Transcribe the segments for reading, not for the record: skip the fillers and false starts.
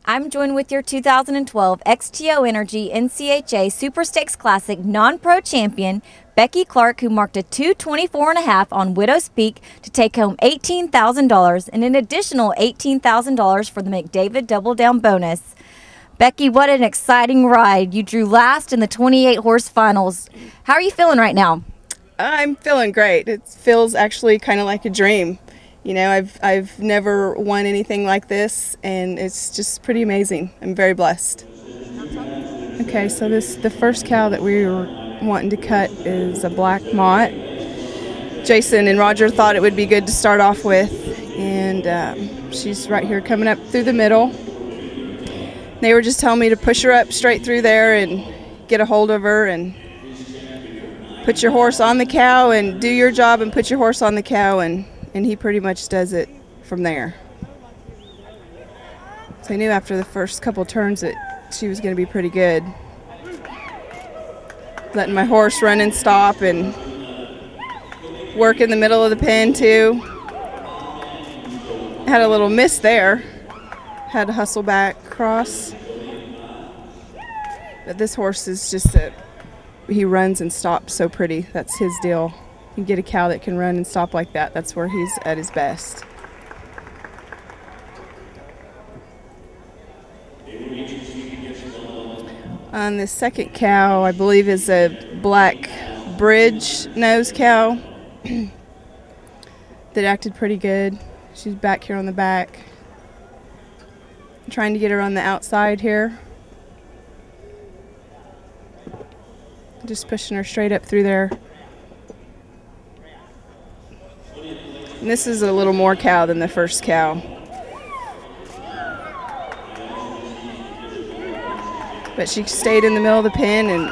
I'm joined with your 2012 XTO Energy NCHA Super Stakes Classic non-pro champion, Becky Clark, who marked a 2:24.5 on Widows Peak to take home $18,000 and an additional $18,000 for the McDavid Double Down Bonus. Becky, what an exciting ride. You drew last in the 28-horse finals. How are you feeling right now? I'm feeling great. It feels actually kind of like a dream. You know, I've never won anything like this, and it's just pretty amazing. I'm very blessed. Okay, so the first cow that we were wanting to cut is a black mott. Jason and Roger thought it would be good to start off with, and she's right here coming up through the middle. They were just telling me to push her up straight through there and get a hold of her and put your horse on the cow and do your job and put your horse on the cow, and he pretty much does it from there. So I knew after the first couple turns that she was going to be pretty good. Letting my horse run and stop and work in the middle of the pen too. Had a little miss there. Had to hustle back across. But this horse is just he runs and stops so pretty. That's his deal. You get a cow that can run and stop like that, that's where he's at his best. On the second cow, I believe, is a black bridge nose cow that acted pretty good. She's back here on the back. I'm trying to get her on the outside here. Just pushing her straight up through there. And this is a little more cow than the first cow. But she stayed in the middle of the pen and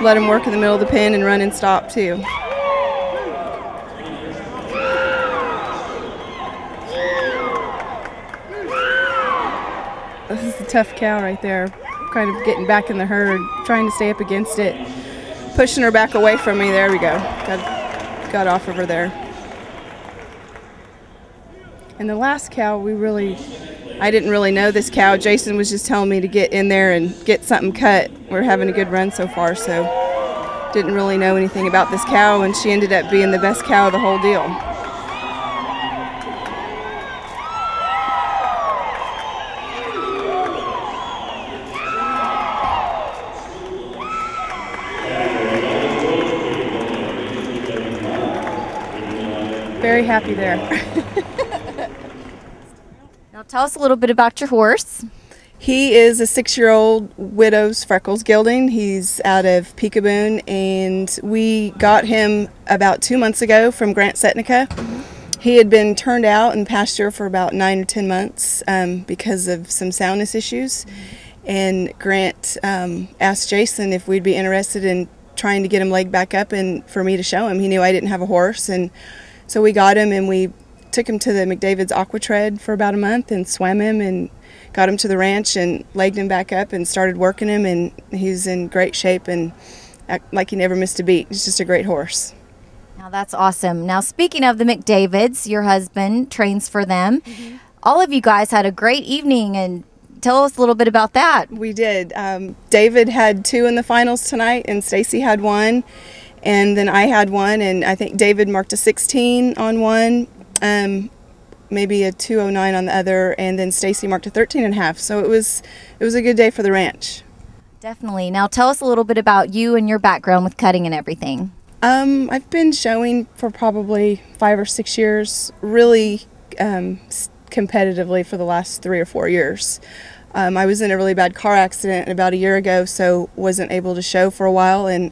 let him work in the middle of the pen and run and stop too. This is the tough cow right there. Kind of getting back in the herd, trying to stay up against it. Pushing her back away from me. There we go. Got off of her there. And the last cow, I didn't really know this cow. Jason was just telling me to get in there and get something cut. We're having a good run so far, so didn't really know anything about this cow, and she ended up being the best cow of the whole deal. Very happy there. Now tell us a little bit about your horse. He is a 6-year-old Widows Freckles gelding. He's out of Peekaboo, and we got him about 2 months ago from Grant Setnica. He had been turned out in pasture for about 9 or 10 months because of some soundness issues. And Grant asked Jason if we'd be interested in trying to get him legged back up and for me to show him. He knew I didn't have a horse, and so we got him and we took him to the McDavid's Aqua Tread for about a month and swam him and got him to the ranch and legged him back up and started working him, and he's in great shape and like he never missed a beat. He's just a great horse. Now that's awesome. Now speaking of the McDavids, your husband trains for them. All of you guys had a great evening, and tell us a little bit about that. We did. David had 2 in the finals tonight, and Stacy had 1. And then I had 1, and I think David marked a 16 on one, maybe a 2:09 on the other, and then Stacy marked a 13.5. So it was a good day for the ranch. Definitely. Now tell us a little bit about you and your background with cutting and everything. I've been showing for probably 5 or 6 years, really competitively for the last 3 or 4 years. I was in a really bad car accident about a year ago, so wasn't able to show for a while, and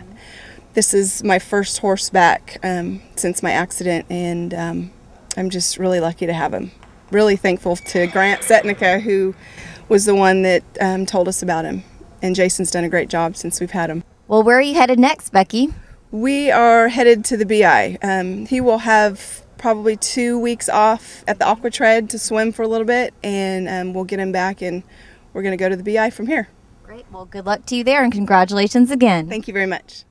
this is my first horse back since my accident, and I'm just really lucky to have him. Really thankful to Grant Setnica, who was the one that told us about him, and Jason's done a great job since we've had him. Well, where are you headed next, Becky? We are headed to the BI. He will have probably 2 weeks off at the Aqua Tread to swim for a little bit, and we'll get him back, and we're going to go to the BI from here. Great. Well, good luck to you there, and congratulations again. Thank you very much.